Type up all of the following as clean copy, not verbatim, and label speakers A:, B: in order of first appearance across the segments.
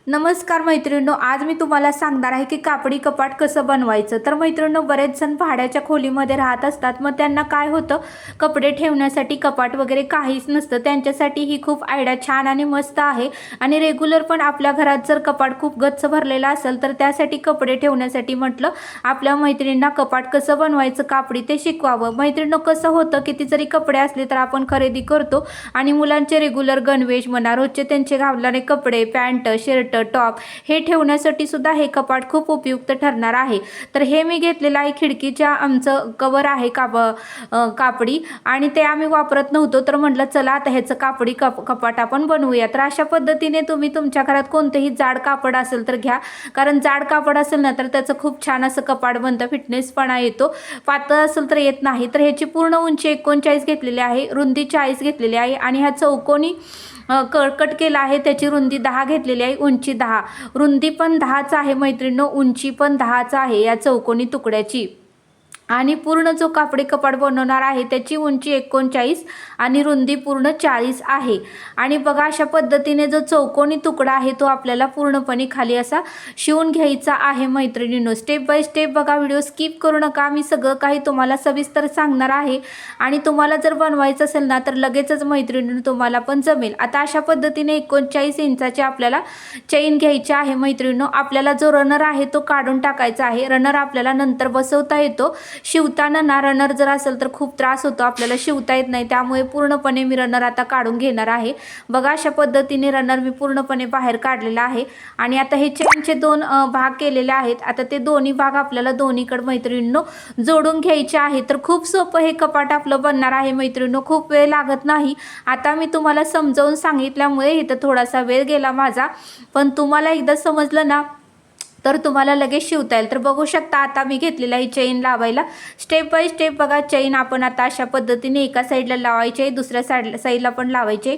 A: नमस्कार मैत्रिणींनो, आज मी तुम्हाला सांगणार आहे की कापडी कपाट कसं बनवायचं। तर मैत्रिणींनो, बरेच जण भाड्याच्या खोलीमध्ये राहत असतात, मग त्यांना काय होतं, कपडे ठेवण्यासाठी कपाट वगैरे काहीच नसतं। त्यांच्यासाठी ही खूप आयडिया छान आणि मस्त आहे। आणि रेग्युलर पण आपल्या घरात जर कपाट खूप गच्च भरलेला असेल तर त्यासाठी कपडे ठेवण्यासाठी म्हटलं आपल्या मैत्रिणींना कपाट कसं बनवायचं कापडी ते शिकवावं। मैत्रिणींनो, कसं होतं किती जरी कपडे असले तर आपण खरेदी करतो आणि मुलांचे रेग्युलर गणवेश म्हणा, रोजचे त्यांचे घालणारे कपडे, पॅन्ट, शर्ट, टॉप हे ठेवण्यासाठी सुद्धा हे कपाट खूप उपयुक्त ठरणार आहे। तर हे मी घेतलेलं आहे खिडकीच्या आमचं कवर आहे कापडी, आणि ते आम्ही वापरत नव्हतो, तर म्हटलं चला आता ह्याचं कापडी कपाट आपण बनवूया। तर अशा पद्धतीने तुम्ही तुमच्या घरात कोणतेही जाड कापड असेल तर घ्या, कारण जाड कापड असेल ना तर त्याचं खूप छान असं कपाट बनतं, फिटनेसपणा येतो। पातळ असेल तर येत नाही। तर ह्याची पूर्ण उंची 39 घेतलेली आहे, रुंदी 40 घेतलेली आहे, आणि हा चौकोनी कट केला आहे, त्याची रुंदी 10 घेतलेली आहे, उंची 10, रुंदी पण 10च आहे मैत्रिणींनो, उंची पण 10च आहे या चौकोनी तुकड्याची। आणि पूर्ण जो कापडी कपाट बनवणार आहे त्याची उंची 39 आणि रुंदी पूर्ण 40 आहे। आणि बघा अशा पद्धतीने जो चौकोनी तुकडा आहे तो आपल्याला पूर्णपणे खाली असा शिवून घ्यायचा आहे मैत्रिणींनो। स्टेप बाय स्टेप बघा, व्हिडिओ स्किप करू नका, मी सगळं काही तुम्हाला सविस्तर सांगणार आहे। आणि तुम्हाला जर बनवायचं असेल ना तर लगेचच मैत्रिणींनो तुम्हाला पण जमेल। आता अशा पद्धतीने 39 इंचाची आपल्याला चेन घ्यायची आहे मैत्रिणींनो। आपल्याला जो रनर आहे तो काढून टाकायचा आहे, रनर आपल्याला नंतर बसवता येतो। शिवताना ना रनर जर असेल तर खूप त्रास होतो, आपल्याला शिवता येत नाही, त्यामुळे पूर्णपणे मी रनर आता काढून घेणार आहे। बघा अशा पद्धतीने रनर मी पूर्णपणे बाहेर काढलेला आहे। आणि आता हे चेनचे दोन भाग केलेले आहेत। आता ते दोन्ही भाग आपल्याला दोन्हीकडे मैत्रिणींनो जोडून घ्यायचे आहे। तर खूप सोपं हे कपाट आपलं बनणार आहे मैत्रिणींनो, खूप वेळ लागत नाही। आता मी तुम्हाला समजावून सांगितल्यामुळे इथं थोडासा वेळ गेला माझा, पण तुम्हाला एकदा समजलं ना तर तुम्हाला लगेच शिवता येईल। तर बघू शकता आता मी घेतलेला आहे चेन लावायला। स्टेप बाय स्टेप बघा, चेन आपण आता अशा पद्धतीने एका साईडला लावायची आहे, दुसऱ्या साईडला पण लावायची।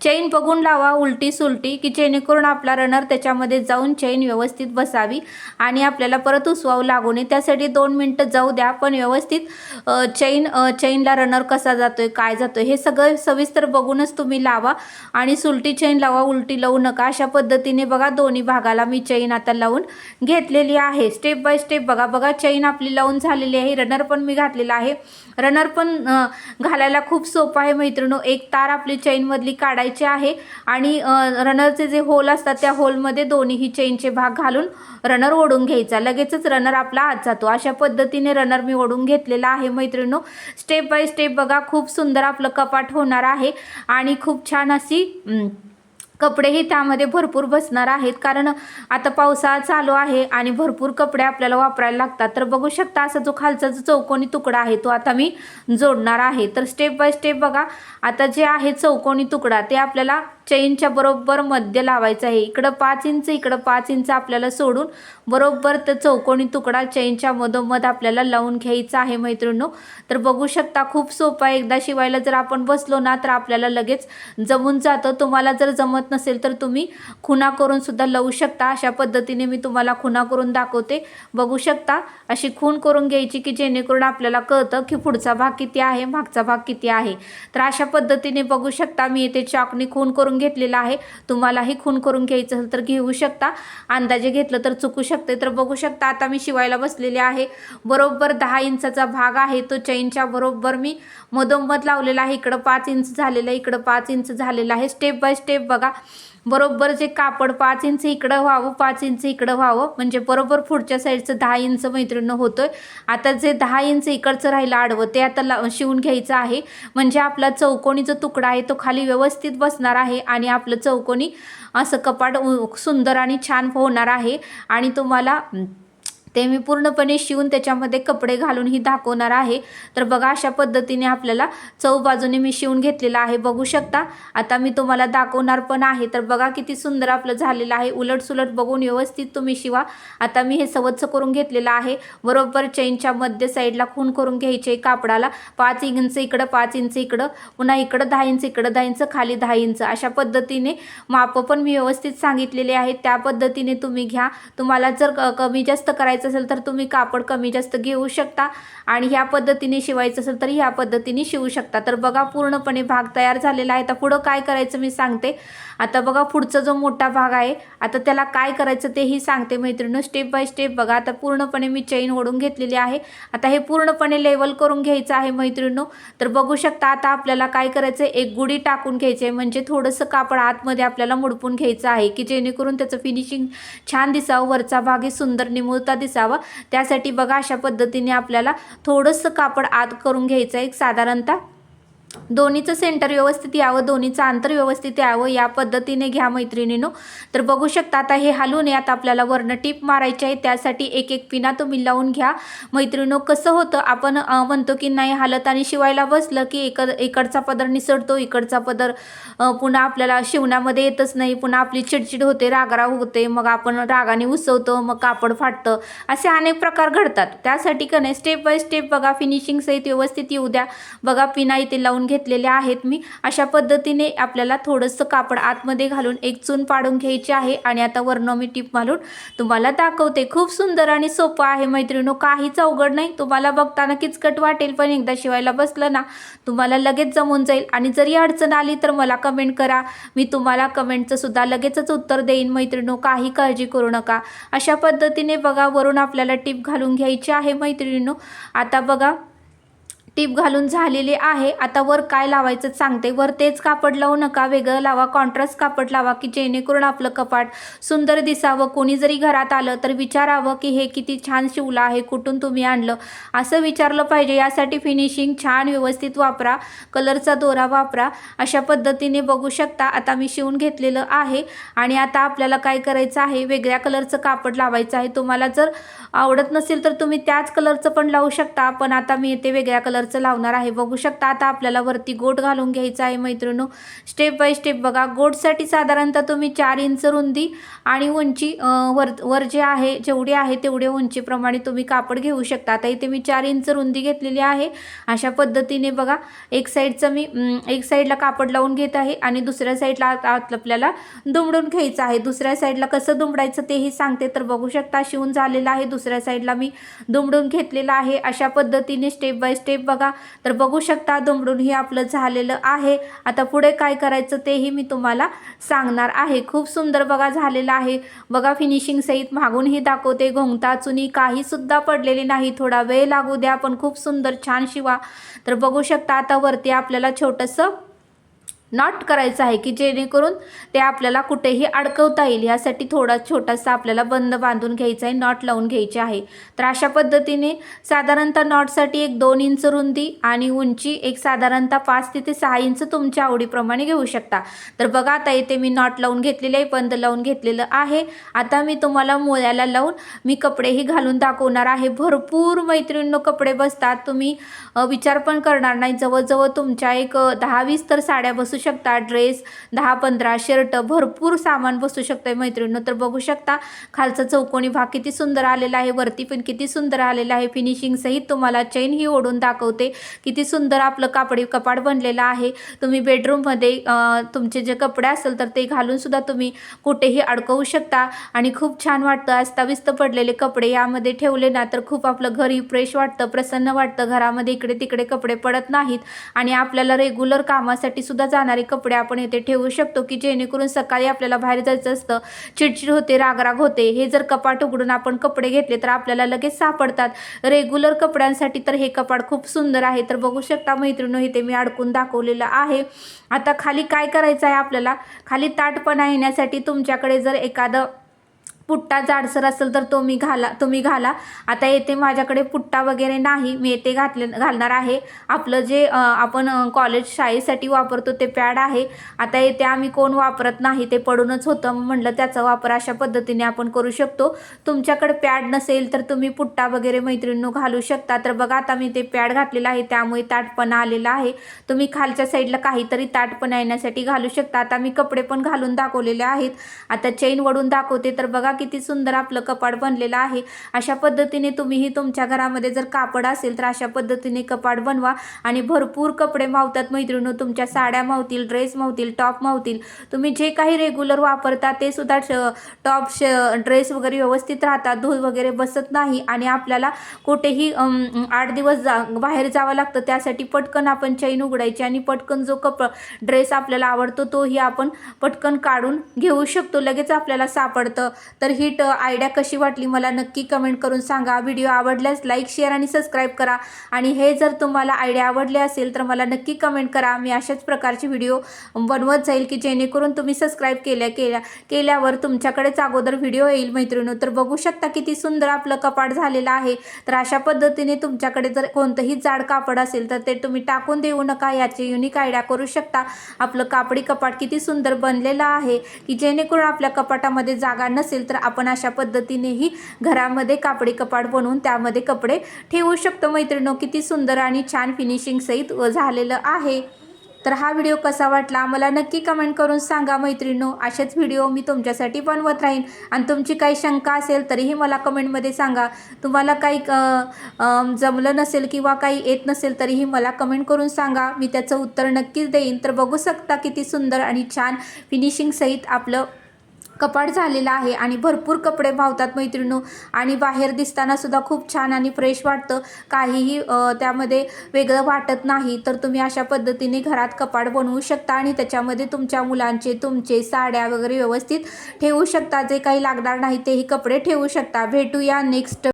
A: चेन बघून लावा उलटी सुलटी, की जेणेकरून आपला रनर त्याच्यामध्ये जाऊन चेन व्यवस्थित बसावी आणि आपल्याला परत उसवावं लागू नये। त्यासाठी 2 मिनिटं जाऊ द्या, पण व्यवस्थित चेनला रनर कसा जातोय काय जातोय हे सगळं सविस्तर बघूनच तुम्ही लावा। आणि सुलटी चेन लावा, उलटी लावू नका। अशा पद्धतीने बघा दोन्ही भागाला मी चेन आता लावून घेतलेली आहे। स्टेप बाय स्टेप बघा चेन आपली लावून झालेली आहे। रनर पण मी घातलेला आहे। रनर पण घालायला खूप सोपं आहे मैत्रिणींनो। एक तार आपली चेन मधली काढायची आहे आणि रनरचे जे होल असतात त्या होलमध्ये दोन्ही चेनचे भाग घालून रनर ओढून घ्यायचा, लगेचच रनर आपला आत जातो। अशा पद्धतीने रनर मी ओढून घेतलेला आहे मैत्रिणींनो। स्टेप बाय स्टेप बघा, खूप सुंदर आपलं कपाट होणार आहे आणि खूप छान अशी कपडेही त्यामध्ये भरपूर बसणार आहेत, कारण आता पावसाळा चालू आहे आणि भरपूर कपडे आपल्याला वापरायला लागतात। तर बघू शकता असा जो खालचा जो चौकोनी तुकडा आहे तो आता मी जोडणार आहे। तर स्टेप बाय स्टेप बघा, आता जे आहे चौकोनी तुकडा ते आपल्याला चेनच्या बरोबर मध्य लावायचं आहे। इकडं 5 इंच, इकडं 5 इंच आपल्याला सोडून बरोबर ते चौकोनी तुकडा चेनच्या मधोमध आपल्याला लावून घ्यायचा आहे मैत्रिणींनो। तर बघू शकता खूप सोपं आहे, एकदा शिवायला जर आपण बसलो ना तर आपल्याला लगेच जमून जातं। तुम्हाला जर जमत नसेल तर तुम्ही खुणा करून सुद्धा लावू शकता। अशा पद्धतीने मी तुम्हाला खुणा करून दाखवते। बघू शकता अशी खूण करून घ्यायची, की जेणेकरून आपल्याला कळतं की पुढचा भाग किती आहे, मागचा भाग किती आहे। तर अशा पद्धतीने बघू शकता मी इथे चॉकनी खूण करून घेतलेला आहे। तुम्हालाही खूण करून घ्यायचं असेल तर घेऊ शकता, अंदाजे घेतलं तर चुकू शकते। तर बघू शकता आता मी शिवायला बसलेले आहे। बरोबर 10 इंचाचा भाग आहे तो चेनच्या बरोबर मी मधोमध लावलेला आहे। इकडं 5 इंच झालेलं आहे, इकडं 5 इंच झालेलं आहे। स्टेप बाय स्टेप बघा, बरोबर जे कापड 5 इंच इकडं व्हावं, 5 इंच इकडं व्हावं, म्हणजे बरोबर पुढच्या साईडचं 10 इंच मैत्रिणींनो होतोय। आता जे 10 इंच इकडचं राहिलं आडवं ते आता शिवून घ्यायचं आहे, म्हणजे आपला चौकोनी जो तुकडा आहे तो खाली व्यवस्थित बसणार आहे आणि आपलं चौकोनी असं कपाट सुंदर आणि छान होणार आहे। आणि तुम्हाला ते मी पूर्णपणे शिवून त्याच्यामध्ये कपडे घालूनही दाखवणार आहे। तर बघा अशा पद्धतीने आपल्याला चौबाजूने मी शिवून घेतलेला आहे, बघू शकता। आता मी तुम्हाला दाखवणार पण आहे। तर बघा किती सुंदर आपलं झालेलं आहे, उलट सुलट बघून व्यवस्थित तुम्ही शिवा। आता मी हे सवच्छ करून घेतलेलं आहे। बरोबर चेनच्या मध्य साईडला खूण करून घ्यायचे कापडाला, 5 इंच इकडं, 5 इंच इकडं, पुन्हा इकडं 10 इंच, इकडं 10 इंच, खाली 10 इंच, अशा पद्धतीने माप पण मी व्यवस्थित सांगितलेले आहेत। त्या पद्धतीने तुम्ही घ्या। तुम्हाला जर कमी जास्त करायचं करायचं असेल तर तुम्ही कापड कमी जास्त घेऊ शकता आणि ह्या पद्धतीने शिवायचं असेल तर ह्या पद्धतीने शिवू शकता। तर बघा पूर्णपणे भाग तयार झालेला आहे। आता पुढं काय करायचं मी सांगते। आता बघा पुढचा जो मोठा भाग आहे आता त्याला काय करायचं तेही सांगते मैत्रिणींनो, स्टेप बाय स्टेप बघा। आता पूर्णपणे मी चेन ओढून घेतलेली आहे। आता हे पूर्णपणे लेवल करून घ्यायचं आहे मैत्रिणींनो। तर बघू शकता आता आपल्याला काय करायचं, एक गुढी टाकून घ्यायची आहे, म्हणजे थोडंसं कापड आतमध्ये आपल्याला मुडपून घ्यायचं आहे की जेणेकरून त्याचं फिनिशिंग छान दिसावं, वरचा भाग ही सुंदर निमुळता दिसावा। त्यासाठी बघा अशा पद्धतीने आपल्याला थोडंसं कापड आत करून घ्यायचं आहे, साधारणतः दोन्हीचं सेंटर व्यवस्थित यावं, दोन्हीचं अंतर व्यवस्थित यावं या पद्धतीने घ्या मैत्रिणींनो। तर बघू शकता आता हे हलून यात आपल्याला वरनं टिप मारायची आहे, त्यासाठी एक एक पिना तुम्ही लावून घ्या मैत्रिणींनो। कसं होतं आपण म्हणतो की नाही हालत आणि शिवायला बसलं की इकडचा पदर निसटतो, इकडचा पदर पुन्हा आपल्याला शिवण्यामध्ये येतच नाही, पुन्हा आपली चिडचिड होते, रागराग होते, मग आपण रागाने उसवतो, मग कापड फाटतं, असे अनेक प्रकार घडतात। त्यासाठी का नाही स्टेप बाय स्टेप बघा फिनिशिंग सहित व्यवस्थित येऊ द्या। बघा पिना इथे लावून घेतलेले आहेत मी। अशा पद्धतीने आपल्याला थोडंसं कापड आतमध्ये घालून एक चून पाडून घ्यायची आहे आणि आता वरनं मी टिप घालून तुम्हाला दाखवते। खूप सुंदर आणि सोपं आहे मैत्रिणींनो, काहीच अवघड नाही। तुम्हाला बघताना किचकट वाटेल पण एकदा शिवायला बसलं ना तुम्हाला लगेच जमून जाईल। आणि जरी अडचण आली तर मला कमेंट करा, मी तुम्हाला कमेंटचं सुद्धा लगेचच उत्तर देईन मैत्रिणींनो, काही काळजी करू नका। अशा पद्धतीने बघा वरून आपल्याला टिप घालून घ्यायची आहे मैत्रिणींनो। आता बघा टिप घालून झालेली आहे। आता वर काय लावायचं सांगते। वर तेच कापड लावू नका, वेगळं लावा, कॉन्ट्रास्ट कापड लावा की जेणेकरून आपलं कपाट सुंदर दिसावं। कोणी जरी घरात आलं तर विचारावं की हे किती छान शिवलं आहे, कुठून तुम्ही आणलं असं विचारलं पाहिजे। यासाठी फिनिशिंग छान व्यवस्थित वापरा, कलरचा दोरा वापरा। अशा पद्धतीने बघू शकता आता मी शिवून घेतलेलं आहे आणि आता आपल्याला काय करायचं आहे, वेगळ्या कलरचं कापड लावायचं आहे। तुम्हाला जर आवडत नसेल तर तुम्ही त्याच कलरचं पण लावू शकता, पण आता मी इथे वेगळ्या कलरचं लावणार आहे। बघू शकता आता आपल्याला वरती गोट घालून घ्यायचा आहे मैत्रिणींनो, स्टेप बाय स्टेप बघा। गोटसाठी साधारणतः तुम्ही 4 इंच रुंदी आणि उंची वर जे आहे जेवढी आहे तेवढे उंचीप्रमाणे तुम्ही कापड घेऊ शकता। आता इथे मी 4 इंच रुंदी घेतलेली आहे। अशा पद्धतीने बघा एक साईडला कापड लावून घेत आहे आणि दुसऱ्या साईडला आपल्याला दुमडून घ्यायचं आहे। दुसऱ्या साईडला कसं दुमडायचं तेही सांगते। तर बघू शकता शिवून झालेलं आहे, दुसऱ्या साईडला मी दुमडून घेतलेलं आहे। अशा पद्धतीने स्टेप बाय स्टेप बघा। तर बघू शकता दुमडून हे आपलं झालेलं आहे। आता पुढे काय करायचं तेही मी तुम्हाला सांगणार आहे। खूप सुंदर बघा झालेलं आहे। बघा फिनिशिंग सहित मागूनही दाखवते, घोंगटा चुनी काही सुद्धा पडलेली नाही, थोडा वेळ लागू द्या पण खूप सुंदर छान शिवा। तर बघू शकता आता वरती आपल्याला छोटंसं नॉट करायचं आहे की जेणेकरून ते आपल्याला कुठेही अडकवता येईल, यासाठी छोटासा आपल्याला बंद बांधून घ्यायचा आहे, नॉट लावून घ्यायचे आहे। तर अशा पद्धतीने साधारणतः नॉटसाठी एक 2 इंच रुंदी आणि उंची एक साधारणतः 5 ते 6 इंच तुमच्या आवडीप्रमाणे घेऊ शकता। तर बघा आता इथे मी नॉट लावून घेतलेले आहे, बंद लावून घेतलेलं आहे। आता मी तुम्हाला मोळ्याला लावून मी कपडेही घालून दाखवणार आहे। भरपूर मैत्रिणींनो कपडे बसतात, तुम्ही विचार पण करणार नाही। जवळजवळ तुमच्या एक 10-20 तर साड्या बसू शकता, ड्रेस 10-15 शर्ट, भरपूर सामान बसू शकते मैत्रिणींनो। तर बघू शकता खालचा चौकोनी भाग किती सुंदर आलेला आहे, वरती पण किती सुंदर आलेला आहे। फिनिशिंग सहित तुम्हाला चेन ही ओढून दाखवते, किती सुंदर आपलं कापडी कपाट बनलेलं आहे। तुम्ही बेडरूममध्ये तुमचे जे कपडे असेल तर ते घालून सुद्धा तुम्ही कुठेही अडकवू शकता आणि खूप छान वाटतं। अस्ताव्यस्त पडलेले कपडे यामध्ये ठेवले ना तर खूप आपलं घरी फ्रेश वाटतं, प्रसन्न वाटतं। घरामध्ये इकडे तिकडे कपडे पडत नाहीत आणि आपल्याला रेग्युलर कामासाठी सुद्धा जाणारे कपडे आपण इथे ठेवू शकतो की जेणेकरून सकाळी आपल्याला बाहेर जायचं असतं, चिडचिड होते, रागराग होते, हे जर कपाट उघडून आपण कपडे घेतले तर आपल्याला लगेच सापडतात। रेग्युलर कपड्यांसाठी तर हे कपाट खूप सुंदर आहे। तर बघू शकता मैत्रिणींनो इथे मी अडकून दाखवलेलं आहे। आता खाली काय करायचं आहे आपल्याला, खाली ताटपणा येण्यासाठी तुमच्याकडे जर एखादं पुट्टा जाडसर असेल तर तुम्ही घाला। आता येथे माझ्याकडे पुट्टा वगैरे नाही, मी येथे घालणार आहे आपलं जे आपण कॉलेज शाळेसाठी वापरतो ते पॅड आहे। आता येथे आम्ही कोण वापरत नाही, ते पडूनच होतं, म्हणलं त्याचा वापर अशा पद्धतीने आपण करू शकतो। तुमच्याकडे पॅड नसेल तर तुम्ही पुट्टा वगैरे मैत्रिणींनो घालू शकता। तर बघा आता मी ते पॅड घातलेला आहे त्यामुळे ताटपणा आलेला आहे। तुम्ही खालच्या साईडला काहीतरी ताटपणा येण्यासाठी घालू शकता। आता मी कपडे पण घालून दाखवलेले आहेत। आता चेन वडून दाखवते। तर बघा किती सुंदर आपलं कपाट बनलेलं आहे. अशा पद्धतीने तुम्हीही तुमच्या घरामध्ये जर कापड असेल तर अशा पद्धतीने कपाट बनवा आणि भरपूर कपडे मावतात मैत्रिणींनो. तुमच्या साड्या मावतील, ड्रेस मावतील, टॉप मावतील. तुम्ही जे काही रेग्युलर वापरता ते सुद्धा टॉप ड्रेस वगैरे व्यवस्थित राहतात, धूळ वगैरे बसत नाही आणि आपल्याला कुठेही 8 दिवस बाहेर जावं लागतं. त्यासाठी पटकन आपण चैन उघडायची आणि पटकन जो ड्रेस आपल्याला आवडतो तोही आपण पटकन काढून घेऊ शकतो, लगेच आपल्याला सापडतं. तर ही आयडिया कशी वाटली मला नक्की कमेंट करून सांगा. व्हिडिओ आवडल्यास लाईक, शेअर आणि सबस्क्राईब करा आणि हे जर तुम्हाला आयडिया आवडली असेल तर मला नक्की कमेंट करा. मी अशाच प्रकारचे व्हिडिओ बनवत जाईल की जेणेकरून तुम्ही सबस्क्राईब केल्यावर तुमच्याकडेच अगोदर व्हिडिओ येईल मैत्रिणींनो. तर बघू शकता किती सुंदर आपलं कपाट झालेलं आहे. तर अशा पद्धतीने तुमच्याकडे जर कोणतंही जाड कापड असेल तर ते तुम्ही टाकून देऊ नका, याची युनिक आयडिया करू शकता. आपलं कापडी कपाट किती सुंदर बनलेलं आहे की जेणेकरून आपल्या कपाटामध्ये जागा नसेल तर आपण अशा पद्धतीनेही घरामध्ये कापडी कपाट बनवून त्यामध्ये कपडे ठेवू शकतो मैत्रिणींनो. किती सुंदर आणि छान फिनिशिंग सहित झालेलं आहे. तर हा व्हिडिओ कसा वाटला मला नक्की कमेंट करून सांगा मैत्रिणींनो. असेच व्हिडिओ मी तुमच्यासाठी बनवत राहीन आणि तुमची काही शंका असेल तरीही मला कमेंटमध्ये सांगा. तुम्हाला काही जमलं नसेल किंवा काही येत नसेल तरीही मला कमेंट करून सांगा, मी त्याचं उत्तर नक्कीच देईन. तर बघू शकता किती सुंदर आणि छान फिनिशिंग सहित आपलं कपाट झालेलं आहे आणि भरपूर कपडे भावतात मैत्रिणींनो आणि बाहेर दिसताना सुद्धा खूप छान आणि फ्रेश वाटतं, काहीही त्यामध्ये वेगळं वाटत नाही. तर तुम्ही अशा पद्धतीने घरात कपाट बनवू शकता आणि त्याच्यामध्ये तुमच्या मुलांचे, तुमचे साड्या वगैरे व्यवस्थित ठेवू शकता. जे काही लागणार नाही तेही कपडे ठेवू शकता. भेटूया नेक्स्ट